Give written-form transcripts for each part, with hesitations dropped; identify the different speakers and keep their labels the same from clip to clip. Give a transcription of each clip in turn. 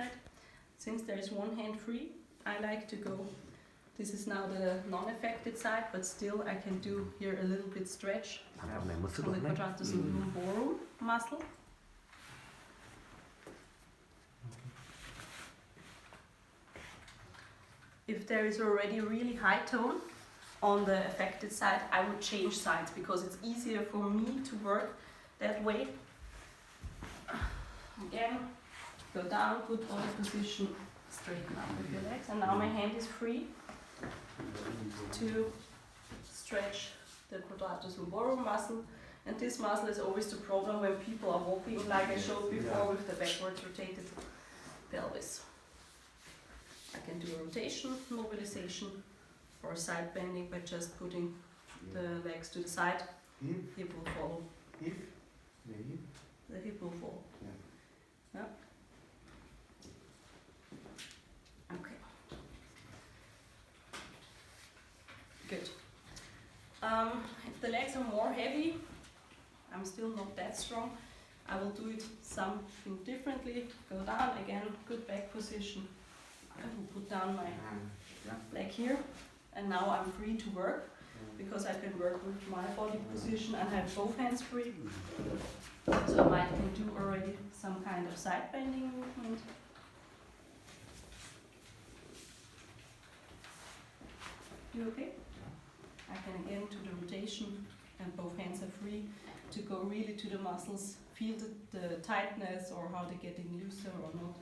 Speaker 1: side. Since there is one hand free, I like to go, this is now the non-affected side, but still I can do here a little bit stretch from the quadratus lumborum muscle. If there is already really high tone on the affected side, I would change sides because it's easier for me to work that way. Again, go down, good body position, straighten up with your legs, and now my hand is free to stretch the quadratus lumborum muscle. And this muscle is always the problem when people are walking, like I showed before with the backwards rotated pelvis. I can do a rotation, mobilization, or side bending by just putting the legs to the side. Hip will follow. The hip will follow. Yeah. Okay. Good. If the legs are more heavy, I'm still not that strong. I will do it something differently. Go down again, good back position. I will put down my leg here, and now I'm free to work because I can work with my body position and have both hands free. So I might can do already some kind of side bending movement. You okay? I can again do the rotation, and both hands are free to go really to the muscles, feel the tightness or how they're getting looser or not.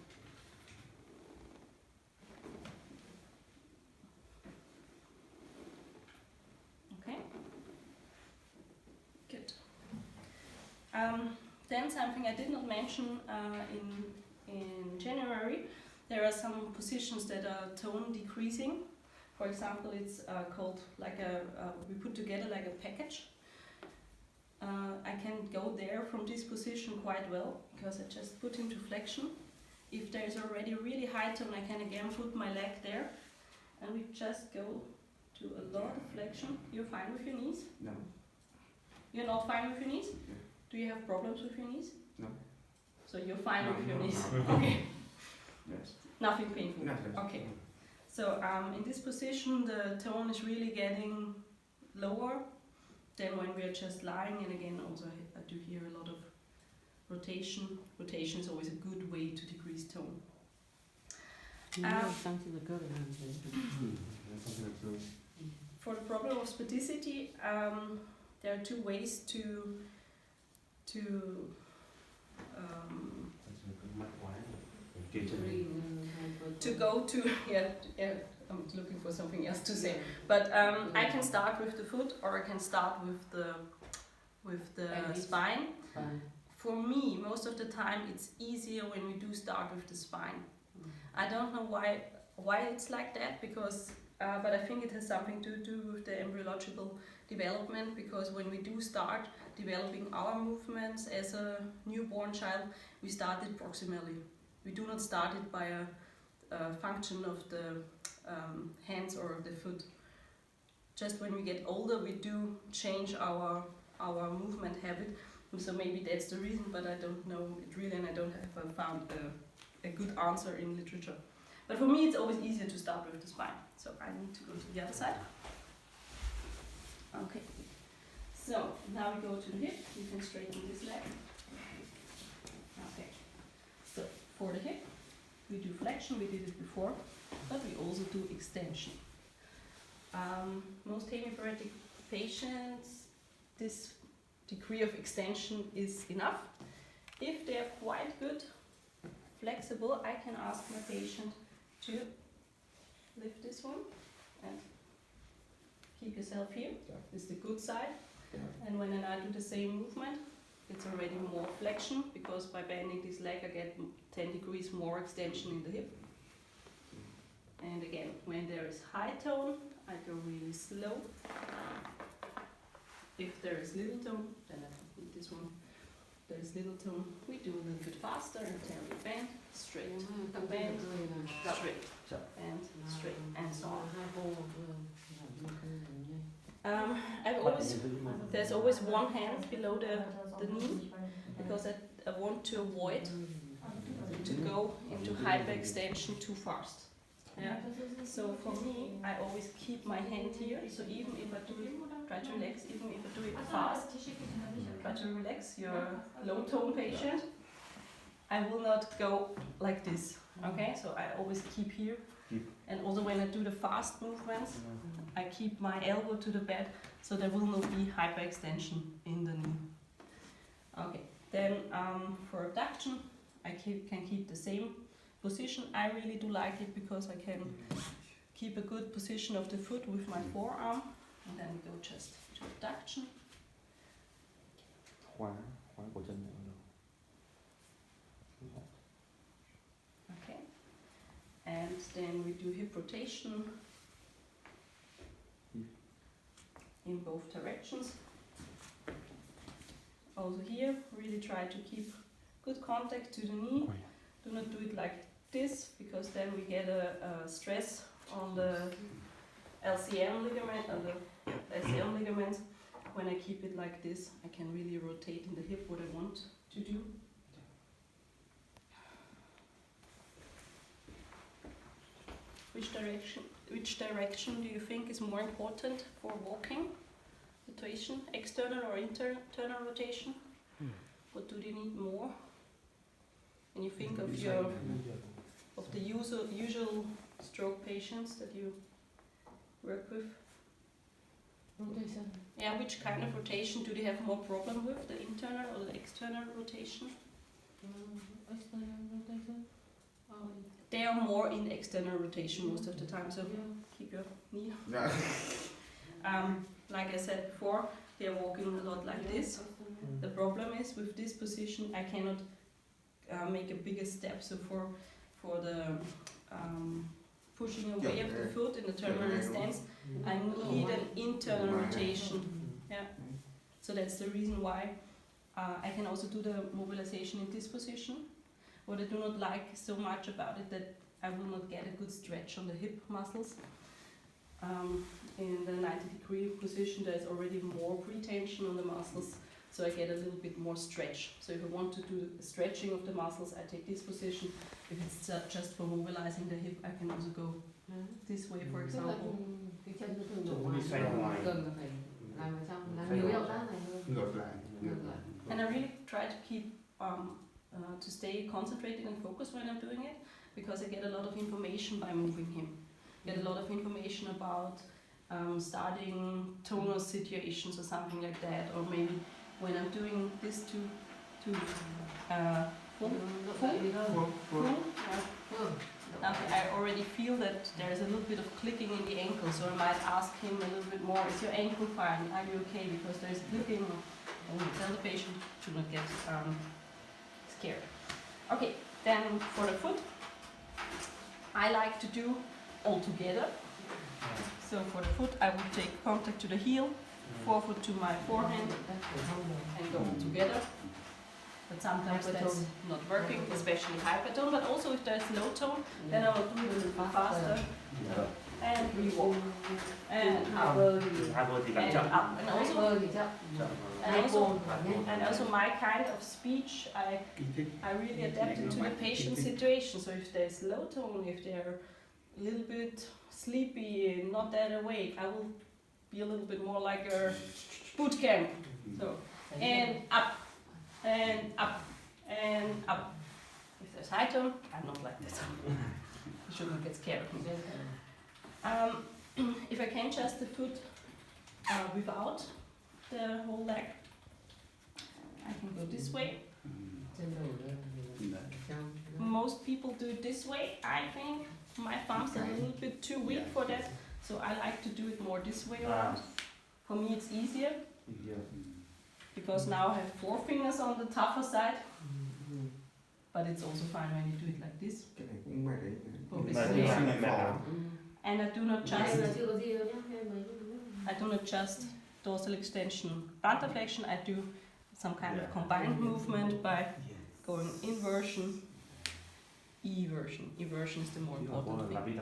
Speaker 1: Okay? Good. Then something I did not mention in January, there are some positions that are tone decreasing. For example, it's called like we put together like a package. I can go there from this position quite well because I just put into flexion. If there's already really high tone, I can again put my leg there, and we just go to a lot of flexion. You're fine with your knees?
Speaker 2: No.
Speaker 1: You're not fine with your knees?
Speaker 2: Yeah.
Speaker 1: Do you have problems with your knees?
Speaker 2: No.
Speaker 1: So you're fine
Speaker 2: No,
Speaker 1: with your
Speaker 2: no,
Speaker 1: knees?
Speaker 2: no.
Speaker 1: Okay.
Speaker 2: Yes.
Speaker 1: Nothing painful?
Speaker 2: Nothing.
Speaker 1: Okay. So in this position, the tone is really getting lower than when we are just lying. And again, also I do hear a lot of rotation. Rotation is always a good way to decrease tone. For the problem of spasticity, there are two ways to go to, I'm looking for something else to say, but I can start with the foot or I can start with the spine. For me, most of the time it's easier when we do start with the spine. I don't know why it's like that, because but I think it has something to do with the embryological development, because when we do start developing our movements as a newborn child, we start it proximally. We do not start it by a function of the hands or the foot. Just when we get older, we do change our movement habit. So maybe that's the reason, but I don't know it really, and I don't have found a good answer in literature. But for me, it's always easier to start with the spine. So I need to go to the other side. Okay. So now we go to the hip. You can straighten this leg. Okay. So for the hip, we do flexion. We did it before, but we also do extension. Most hemiplegic patients, this degree of extension is enough. If they are quite good, flexible, I can ask my patient to lift this one and keep yourself here. This is the good side. And when I do the same movement, it's already more flexion, because by bending this leg I get 10 degrees more extension in the hip. And again, when there is high tone, I go really slow. If there is little tone, then I can put this one. There is little tone, we do a little bit faster until we bend, straight, bend, straight, and straight, and so on. There's always one hand below the knee, because I want to avoid to go into hyperextension too fast. Yeah. So for me, I always keep my hand here. So even if I do it, try to relax. Even if I do it fast, try to relax. You're a low tone patient. I will not go like this. Okay. So I always keep here. And also when I do the fast movements, I keep my elbow to the bed, so there will not be hyperextension in the knee. Okay. Then for abduction, I can keep the same position. I really do like it because I can keep a good position of the foot with my forearm, and then we go just to abduction. Okay, and then we do hip rotation in both directions. Also here, really try to keep good contact to the knee. Do not do it like this, because then we get a stress on the LCM ligament and the SCM ligaments. When I keep it like this, I can really rotate in the hip what I want to do. Which direction do you think is more important for walking? Rotation, external or internal rotation? What do they need more? And you think of the usual stroke patients that you work with?
Speaker 2: Rotation.
Speaker 1: Yeah, which kind of rotation do they have more problem with, the internal or the external rotation?
Speaker 2: External rotation.
Speaker 1: They are more in external rotation most of the time, so keep your knee. Like I said before, they are walking a lot like this. The problem is with this position, I cannot make a bigger step. So for the pushing away of the foot in the terminal stance, I need an internal rotation. Yeah. So that's the reason why I can also do the mobilization in this position. What I do not like so much about it, that I will not get a good stretch on the hip muscles. In the 90-degree position, there is already more pre-tension on the muscles, so I get a little bit more stretch. So if I want to do the stretching of the muscles, I take this position. If it's just for mobilizing the hip, I can also go this way, for example. And I really try to keep to stay concentrated and focused when I'm doing it, because I get a lot of information by moving him. Get a lot of information about starting tonal situations or something like that, or maybe when I'm doing this to I already feel that there's a little bit of clicking in the ankle, so I might ask him a little bit more, is your ankle fine, are you okay, because there's clicking, and tell the patient to not get scared. Okay, then for the foot, I like to do all together. So for the foot, I would take contact to the heel, forefoot to my forehand, and go together. But sometimes that's not working, especially hypertone, but also if there's low tone, then I will do it a little bit faster. And we walk. And up. And up. And also my kind of speech, I really adapt it to the patient situation. So if there's low tone, if they're a little bit sleepy, not that awake, I will be a little bit more like a boot camp. So, and up, and up, and up. If there's high tone, I'm not like this. You should not get scared of me. If I can just the foot without the whole leg, I can go this way. Most people do it this way, I think. My thumbs are a little bit too weak for that, so I like to do it more this way around. For me it's easier, because now I have 4 fingers on the tougher side, but it's also fine when you do it like this. And I do not just dorsal extension, plantar flexion, I do some kind of combined movement by going inversion, eversion. Eversion is the more important thing.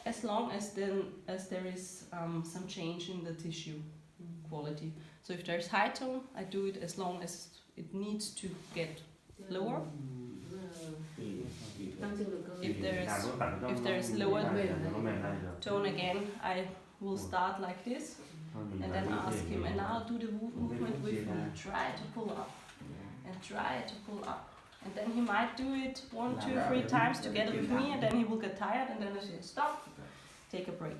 Speaker 1: As long as there is some change in the tissue quality. So if there's high tone, I do it as long as it needs to get lower.
Speaker 2: Tăng trương lực cơ.
Speaker 1: If there is lower tone again, I will start like this and then ask him, and now do the movement with me. Try to pull up and try to pull up. And then he might do it 1, 2, 3 times together with me, and then he will get tired, and then I say stop, take a break.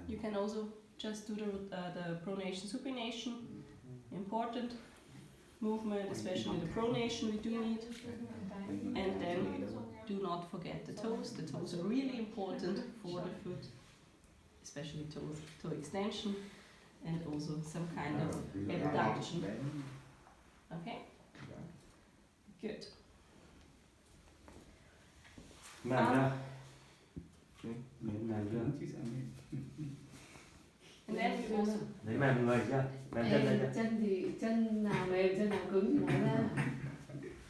Speaker 1: You can also just do the pronation supination. Important movement, especially the pronation we do need. And then do not forget the toes. The toes are really important for the foot, especially toe extension and also some kind of abduction. Okay? Good. And then we also...
Speaker 3: Lấy mềm người chưa? Mềm chân đây chưa?
Speaker 2: Chân thì chân nào mềm, chân nào cứng thì nói ra.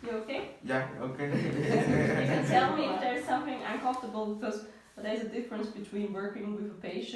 Speaker 1: You okay?
Speaker 3: Yeah, okay.
Speaker 1: You can tell me if there's something uncomfortable, because there's a difference between working with a patient